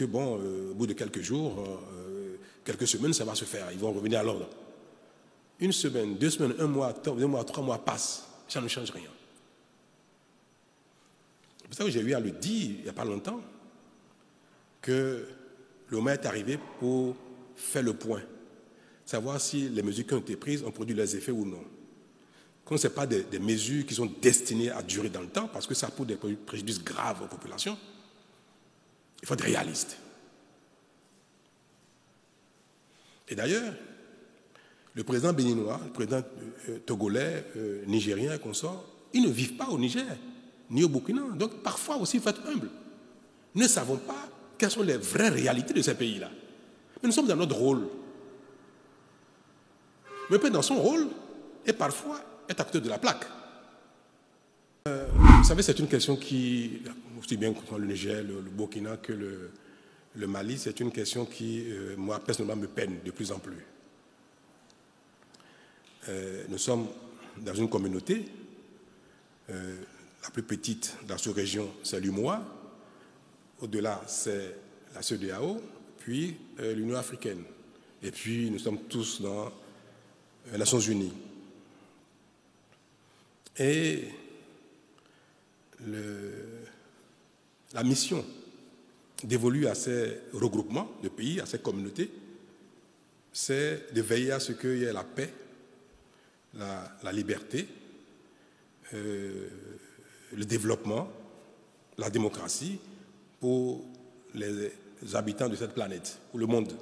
que, bon, au bout de quelques jours, quelques semaines, ça va se faire. Ils vont revenir à l'ordre. Une semaine, 2 semaines, 1 mois, 2 mois, 3 mois passent. Ça ne change rien. C'est pour ça que j'ai eu à le dire il n'y a pas longtemps que le moment est arrivé pour faire le point. Savoir si les mesures qui ont été prises ont produit leurs effets ou non. Quand ce n'est pas des mesures qui sont destinées à durer dans le temps, parce que ça pose des préjudices graves aux populations, il faut être réaliste. Et d'ailleurs, le président béninois, le président togolais, nigérien et consorts, ils ne vivent pas au Niger, ni au Burkina. Donc parfois aussi, il faut être humble. Nous ne savons pas quelles sont les vraies réalités de ces pays-là. Mais nous sommes dans notre rôle. Mais peut-être dans son rôle, et parfois, est acteur de la plaque. Vous savez, c'est une question qui, aussi bien contre le Niger, le Burkina que le Mali, c'est une question qui, moi, personnellement, me peine de plus en plus. Nous sommes dans une communauté, la plus petite dans cette région, c'est l'UMOA. Au-delà, c'est la CEDEAO, puis l'Union africaine. Et puis, nous sommes tous dans les Nations unies. Et la mission dévolue à ces regroupements de pays, à ces communautés, c'est de veiller à ce qu'il y ait la paix, la liberté, le développement, la démocratie pour les habitants de cette planète, pour le monde.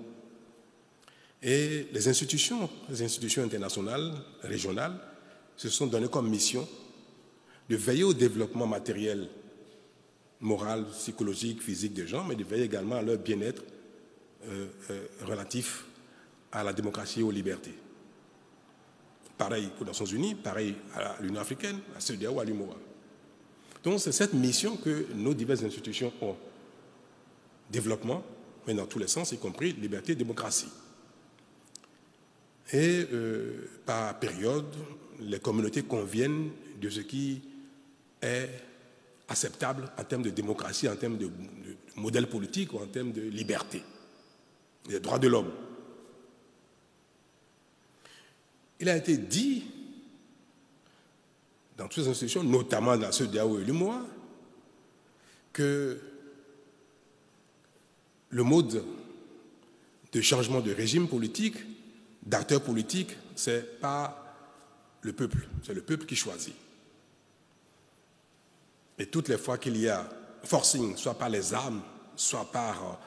Et les institutions internationales, régionales, se sont données comme mission de veiller au développement matériel, moral, psychologique, physique des gens, mais de veiller également à leur bien-être relatif à la démocratie et aux libertés. Pareil aux Nations Unies, pareil à l'Union africaine, à CEDEAO, à l'UMOA. Donc c'est cette mission que nos diverses institutions ont. Développement, mais dans tous les sens, y compris liberté et démocratie. Et par période, les communautés conviennent de ce qui est acceptable en termes de démocratie, en termes de modèle politique ou en termes de liberté, des droits de l'homme. Il a été dit dans toutes les institutions, notamment dans ceux d'AO et l'UMOA, que le mode de changement de régime politique, d'acteurs politiques, ce n'est pas le peuple, c'est le peuple qui choisit. Et toutes les fois qu'il y a forcing, soit par les armes, soit par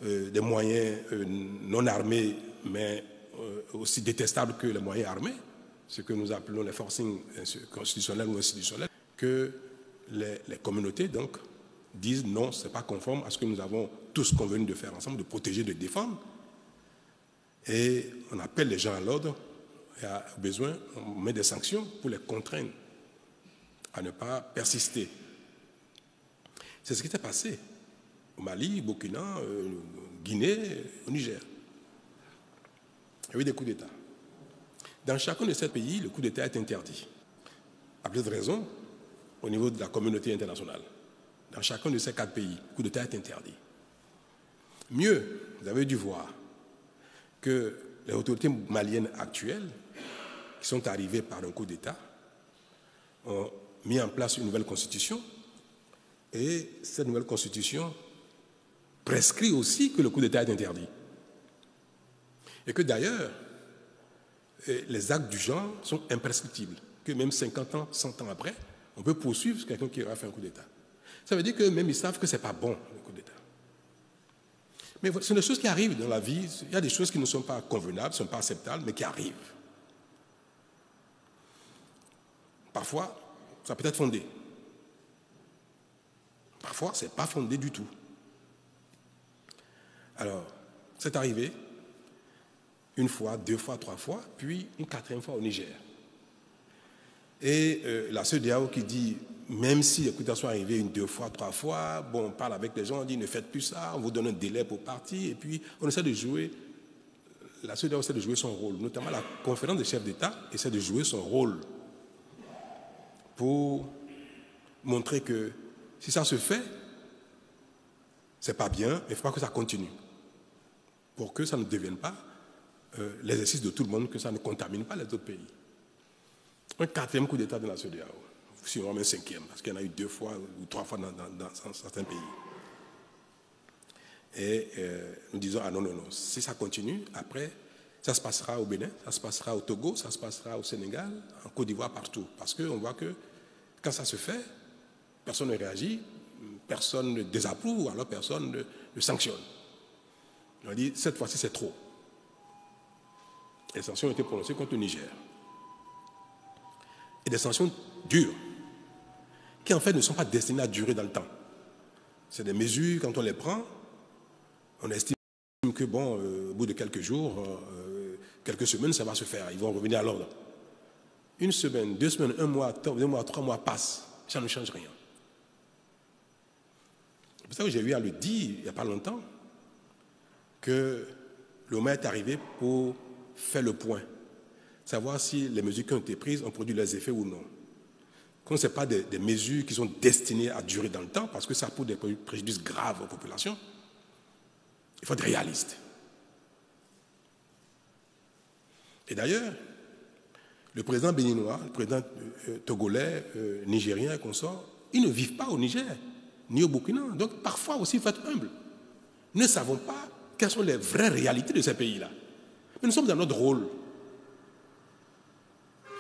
des moyens non armés, mais aussi détestables que les moyens armés, ce que nous appelons les forcing constitutionnels ou institutionnels, que les communautés donc disent non, ce n'est pas conforme à ce que nous avons tous convenu de faire ensemble, de protéger, de défendre. Et on appelle les gens à l'ordre, et à besoin, on met des sanctions pour les contraindre à ne pas persister. C'est ce qui s'est passé au Mali, au Burkina, Guinée, au Niger. Il y a eu des coups d'État. Dans chacun de ces pays, le coup d'État est interdit. À plus de raison, au niveau de la communauté internationale. Dans chacun de ces 4 pays, le coup d'État est interdit. Mieux, vous avez dû voir que les autorités maliennes actuelles, qui sont arrivées par un coup d'État, ont mis en place une nouvelle constitution. Et cette nouvelle constitution prescrit aussi que le coup d'État est interdit. Et que d'ailleurs, les actes du genre sont imprescriptibles. Que même 50 ans, 100 ans après, on peut poursuivre quelqu'un qui aura fait un coup d'État. Ça veut dire que même ils savent que ce n'est pas bon, le coup d'État. Mais ce sont des choses qui arrivent dans la vie. Il y a des choses qui ne sont pas convenables, ne sont pas acceptables, mais qui arrivent. Parfois, ça peut être fondé. Parfois, ce n'est pas fondé du tout. Alors, c'est arrivé 1 fois, 2 fois, 3 fois, puis une 4e fois au Niger. Et la CEDEAO qui dit, même si les coups d'État sont arrivés 1, 2 fois, 3 fois, bon, on parle avec les gens, on dit ne faites plus ça, on vous donne un délai pour partir, et puis on essaie de jouer, la CEDEAO essaie de jouer son rôle, notamment la conférence des chefs d'État essaie de jouer son rôle pour montrer que si ça se fait, c'est pas bien, mais il ne faut pas que ça continue. Pour que ça ne devienne pas l'exercice de tout le monde, que ça ne contamine pas les autres pays. Un quatrième coup d'État de la CEDEAO, sinon un cinquième, parce qu'il y en a eu 2 fois ou 3 fois dans certains pays. Et nous disons, ah non, non, non, si ça continue, après, ça se passera au Bénin, ça se passera au Togo, ça se passera au Sénégal, en Côte d'Ivoire, partout. Parce qu'on voit que quand ça se fait, personne ne réagit, personne ne désapprouve, alors personne ne sanctionne. On dit, cette fois-ci, c'est trop. Les sanctions ont été prononcées contre le Niger. Et des sanctions dures, qui en fait ne sont pas destinées à durer dans le temps. C'est des mesures, quand on les prend, on estime que, bon, au bout de quelques jours, quelques semaines, ça va se faire. Ils vont revenir à l'ordre. 1 semaine, 2 semaines, 1 mois, 2 mois, 3 mois passent. Ça ne change rien. C'est pour ça que j'ai eu à le dire, il n'y a pas longtemps, que le moment est arrivé pour faire le point. Savoir si les mesures qui ont été prises ont produit leurs effets ou non. Comme ce n'est pas des mesures qui sont destinées à durer dans le temps, parce que ça pose des préjudices graves aux populations, il faut être réaliste. Et d'ailleurs, le président béninois, le président togolais, nigérien et consorts, ils ne vivent pas au Niger, ni au Burkina. Donc parfois aussi, il faut être humble. Nous ne savons pas quelles sont les vraies réalités de ces pays-là. Mais nous sommes dans notre rôle.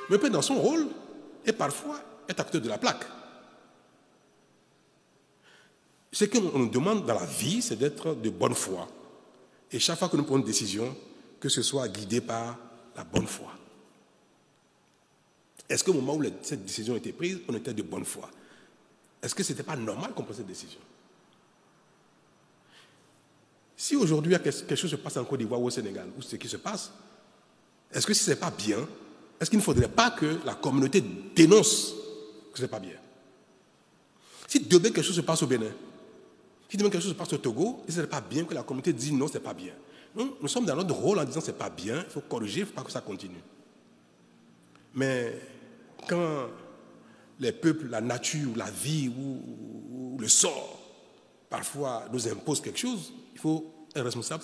Mais peut-être dans son rôle, et parfois, être acteur de la plaque. Ce qu'on nous demande dans la vie, c'est d'être de bonne foi. Et chaque fois que nous prenons une décision, que ce soit guidé par la bonne foi. Est-ce qu'au moment où cette décision a été prise, on était de bonne foi? Est-ce que ce n'était pas normal qu'on prenne cette décision? Si aujourd'hui quelque chose se passe en Côte d'Ivoire ou au Sénégal, ou ce qui se passe, est-ce que si ce n'est pas bien, est-ce qu'il ne faudrait pas que la communauté dénonce que ce n'est pas bien? Si demain quelque chose se passe au Bénin, si demain quelque chose se passe au Togo, ce n'est pas bien que la communauté dise non, ce n'est pas bien. Nous sommes dans notre rôle en disant ce n'est pas bien, il faut corriger, il ne faut pas que ça continue. Mais quand les peuples, la nature, la vie ou le sort, parfois nous imposent quelque chose, il faut être responsable,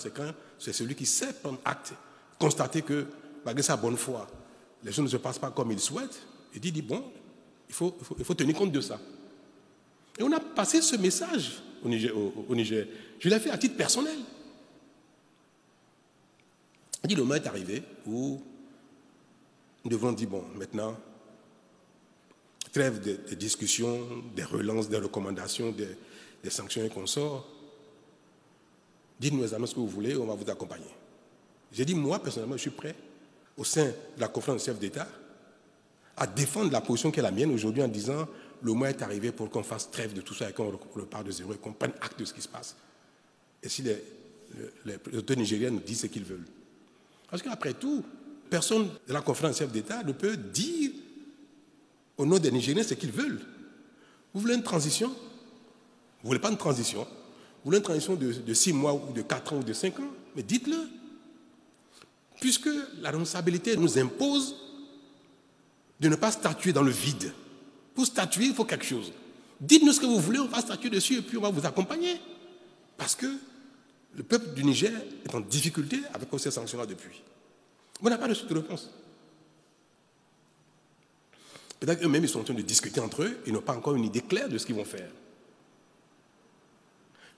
c'est celui qui sait prendre acte, constater que, malgré sa bonne foi, les choses ne se passent pas comme il souhaite, et dit bon, il faut tenir compte de ça. Et on a passé ce message au Niger. Je l'ai fait à titre personnel. Il dit, le moment est arrivé où nous devons dire, bon, maintenant, trêve des discussions, des relances, des recommandations, des sanctions et consorts. Dites-nous exactement ce que vous voulez, on va vous accompagner. J'ai dit, moi, personnellement, je suis prêt, au sein de la conférence des chefs d'État, à défendre la position qui est la mienne aujourd'hui en disant, le moment est arrivé pour qu'on fasse trêve de tout ça et qu'on repart de zéro et qu'on prenne acte de ce qui se passe. Et si les autorités nigériennes nous disent ce qu'ils veulent. Parce qu'après tout, personne de la conférence des chefs d'État ne peut dire au nom des Nigériens ce qu'ils veulent. Vous voulez une transition? Vous ne voulez pas une transition? Vous voulez une transition de 6 mois ou de 4 ans ou de 5 ans? Mais dites-le. Puisque la responsabilité nous impose de ne pas statuer dans le vide. Pour statuer, il faut quelque chose. Dites-nous ce que vous voulez, on va statuer dessus et puis on va vous accompagner. Parce que le peuple du Niger est en difficulté avec ces sanctions-là depuis. On n'a pas reçu de réponse. Peut-être qu'eux-mêmes, ils sont en train de discuter entre eux, ils n'ont pas encore une idée claire de ce qu'ils vont faire.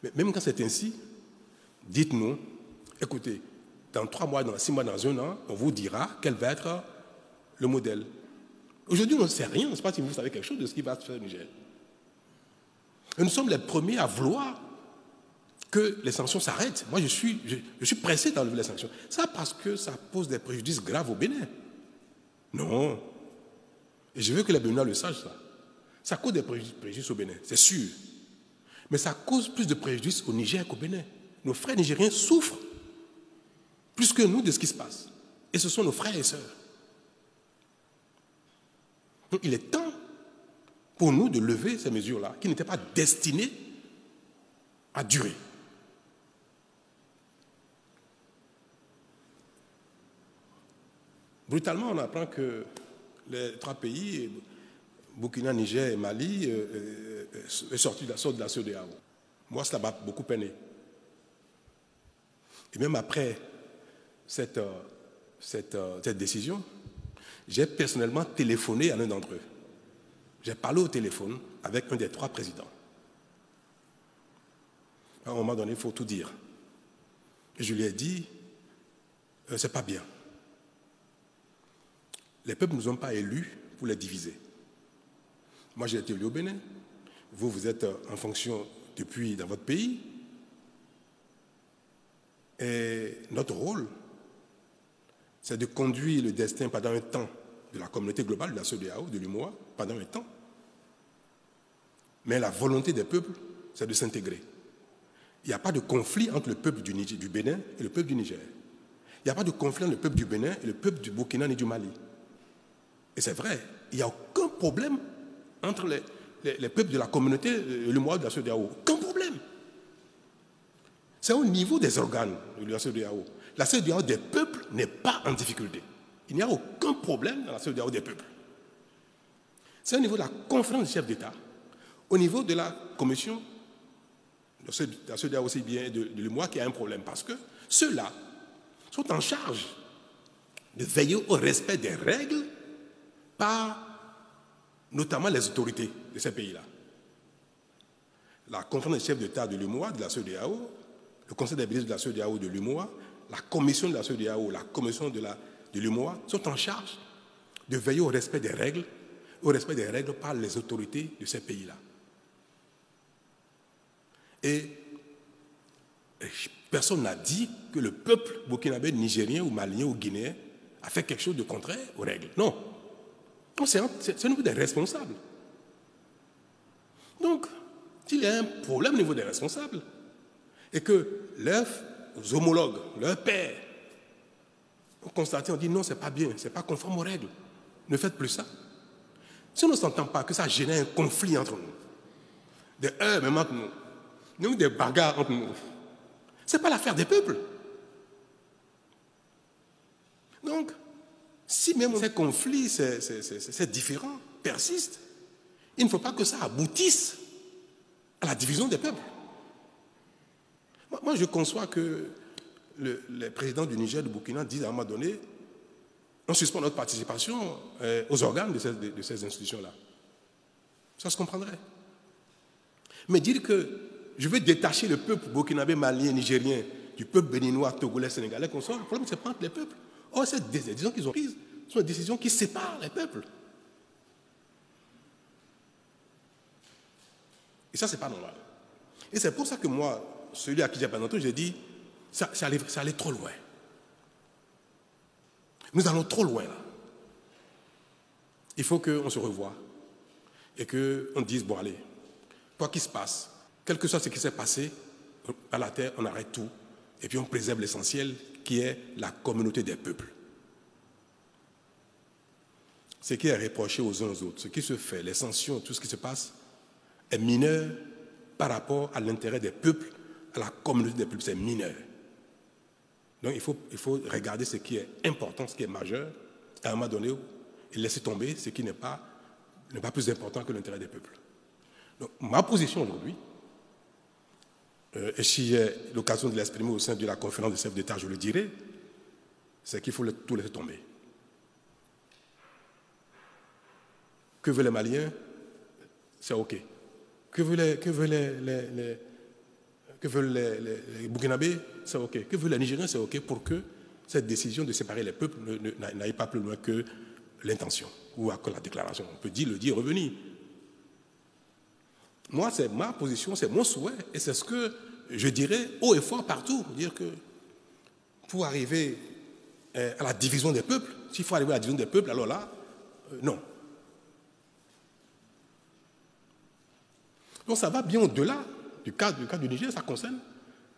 Mais même quand c'est ainsi, dites-nous, écoutez, dans 3 mois, dans 6 mois, dans 1 an, on vous dira quel va être le modèle. Aujourd'hui, on ne sait rien, on ne sait pas si vous savez quelque chose de ce qui va se faire au Niger. Et nous sommes les premiers à vouloir que les sanctions s'arrêtent. Moi, je suis pressé d'enlever les sanctions. Ça parce que ça pose des préjudices graves au Bénin. Non. Et je veux que les Béninois le sachent, ça. Ça cause des préjudices au Bénin, c'est sûr. Mais ça cause plus de préjudices au Niger qu'au Bénin. Nos frères nigériens souffrent plus que nous de ce qui se passe. Et ce sont nos frères et sœurs. Donc il est temps pour nous de lever ces mesures-là, qui n'étaient pas destinées à durer. Brutalement, on apprend que les 3 pays, Burkina, Niger et Mali, sortent de la CEDEAO. Moi, cela m'a beaucoup peiné. Et même après cette décision, j'ai personnellement téléphoné à l'un d'entre eux. J'ai parlé au téléphone avec un des 3 présidents. À un moment donné, il faut tout dire. Et je lui ai dit, c'est pas bien. Les peuples ne nous ont pas élus pour les diviser. Moi, j'ai été élu au Bénin. Vous, vous êtes en fonction depuis dans votre pays. Et notre rôle, c'est de conduire le destin pendant un temps de la communauté globale, de la CEDEAO, de l'UMOA, pendant un temps. Mais la volonté des peuples, c'est de s'intégrer. Il n'y a pas de conflit entre le peuple du Bénin et le peuple du Niger. Il n'y a pas de conflit entre le peuple du Bénin et le peuple du Burkina ni du Mali. Et c'est vrai, il n'y a aucun problème entre les peuples de la communauté, l'UMOA de la CEDEAO. Aucun problème. C'est au niveau des organes de la CEDEAO. La CEDEAO des peuples n'est pas en difficulté. Il n'y a aucun problème dans la CEDEAO des peuples. C'est au niveau de la conférence des chefs d'État, au niveau de la commission de la CEDEAO aussi bien de l'UMOA qu'il y a un problème. Parce que ceux-là sont en charge de veiller au respect des règles par notamment les autorités de ces pays-là. La conférence des chefs d'État de l'UMOA, de la CEDEAO, le conseil des ministres de la CEDEAO de l'UMOA, la commission de la CEDEAO, la commission de l'UMOA sont en charge de veiller au respect des règles par les autorités de ces pays-là. Et personne n'a dit que le peuple burkinabé, nigérien ou malien ou guinéen a fait quelque chose de contraire aux règles. Non. C'est au niveau des responsables. Donc, s'il y a un problème au niveau des responsables, et que leurs homologues, leurs pairs, ont constaté, on dit non, c'est pas bien, c'est pas conforme aux règles. Ne faites plus ça. Si on ne s'entend pas que ça génère un conflit entre nous, des heurts même entre nous, donc des bagarres entre nous, ce n'est pas l'affaire des peuples. Donc, si même ces conflits, ces différends persistent, il ne faut pas que ça aboutisse à la division des peuples. Moi, je conçois que les présidents du Niger, du Burkina disent à un moment donné, on suspend notre participation aux organes de ces institutions-là. Ça se comprendrait. Mais dire que je veux détacher le peuple burkinabé, malien, nigérien du peuple béninois, togolais, sénégalais, qu'on soit, le problème, c'est pas entre les peuples. Or, ces décisions qu'ils ont prises sont des décisions qui séparent les peuples. Et ça, c'est pas normal. Et c'est pour ça que moi, celui à qui j'ai parlé, j'ai dit, ça allait trop loin. Nous allons trop loin là. Il faut qu'on se revoie et qu'on dise, bon allez, quoi qu'il se passe, quel que soit ce qui s'est passé à la terre, on arrête tout et puis on préserve l'essentiel qui est la communauté des peuples. Ce qui est reproché aux uns aux autres, ce qui se fait, les sanctions, tout ce qui se passe, est mineur par rapport à l'intérêt des peuples, à la communauté des peuples, c'est mineur. Donc il faut regarder ce qui est important, ce qui est majeur, à un moment donné, et laisser tomber ce qui n'est pas plus important que l'intérêt des peuples. Donc ma position aujourd'hui, et si j'ai l'occasion de l'exprimer au sein de la conférence des chefs d'État, je le dirai, c'est qu'il faut tout laisser tomber. Que veulent les Maliens? C'est OK. Que veulent les Burkinabés? C'est OK. Que veulent les Nigériens? C'est OK pour que cette décision de séparer les peuples n'aille pas plus loin que l'intention ou que la déclaration. On peut le dire, revenir. Moi, c'est ma position, c'est mon souhait, et c'est ce que je dirais haut et fort partout. Dire que pour arriver à la division des peuples, s'il faut arriver à la division des peuples, alors là, non. Donc ça va bien au-delà du cas du Niger, ça concerne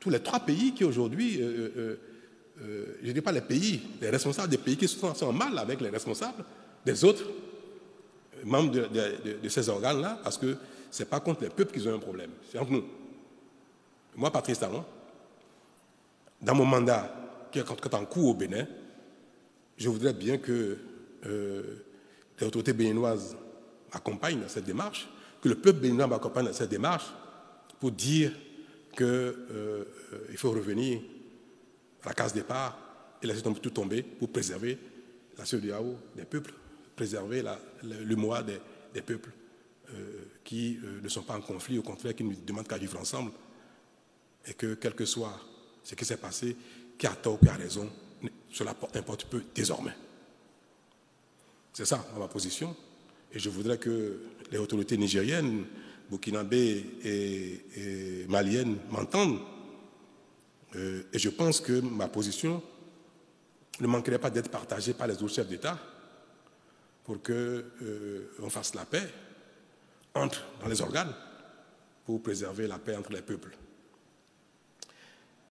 tous les 3 pays qui aujourd'hui, je ne dis pas les pays, les responsables des pays qui sont en mal avec les responsables des autres membres de ces organes-là, parce que ce n'est pas contre les peuples qu'ils ont un problème, c'est entre nous. Moi, Patrice Talon, dans mon mandat qui est en cours au Bénin, je voudrais bien que les autorités béninoises m'accompagnent dans cette démarche, que le peuple béninois m'accompagne dans cette démarche pour dire qu'il faut revenir à la case départ et laisser tout tomber pour préserver la CEDEAO des peuples, préserver l'UMOA des peuples qui ne sont pas en conflit, au contraire, qui ne demandent qu'à vivre ensemble. Et que, quel que soit ce qui s'est passé, qui a tort ou qui a raison, cela importe peu désormais. C'est ça ma position. Et je voudrais que les autorités nigériennes, burkinabées et maliennes m'entendent. Et je pense que ma position ne manquerait pas d'être partagée par les autres chefs d'État pour qu'on fasse la paix dans les organes pour préserver la paix entre les peuples.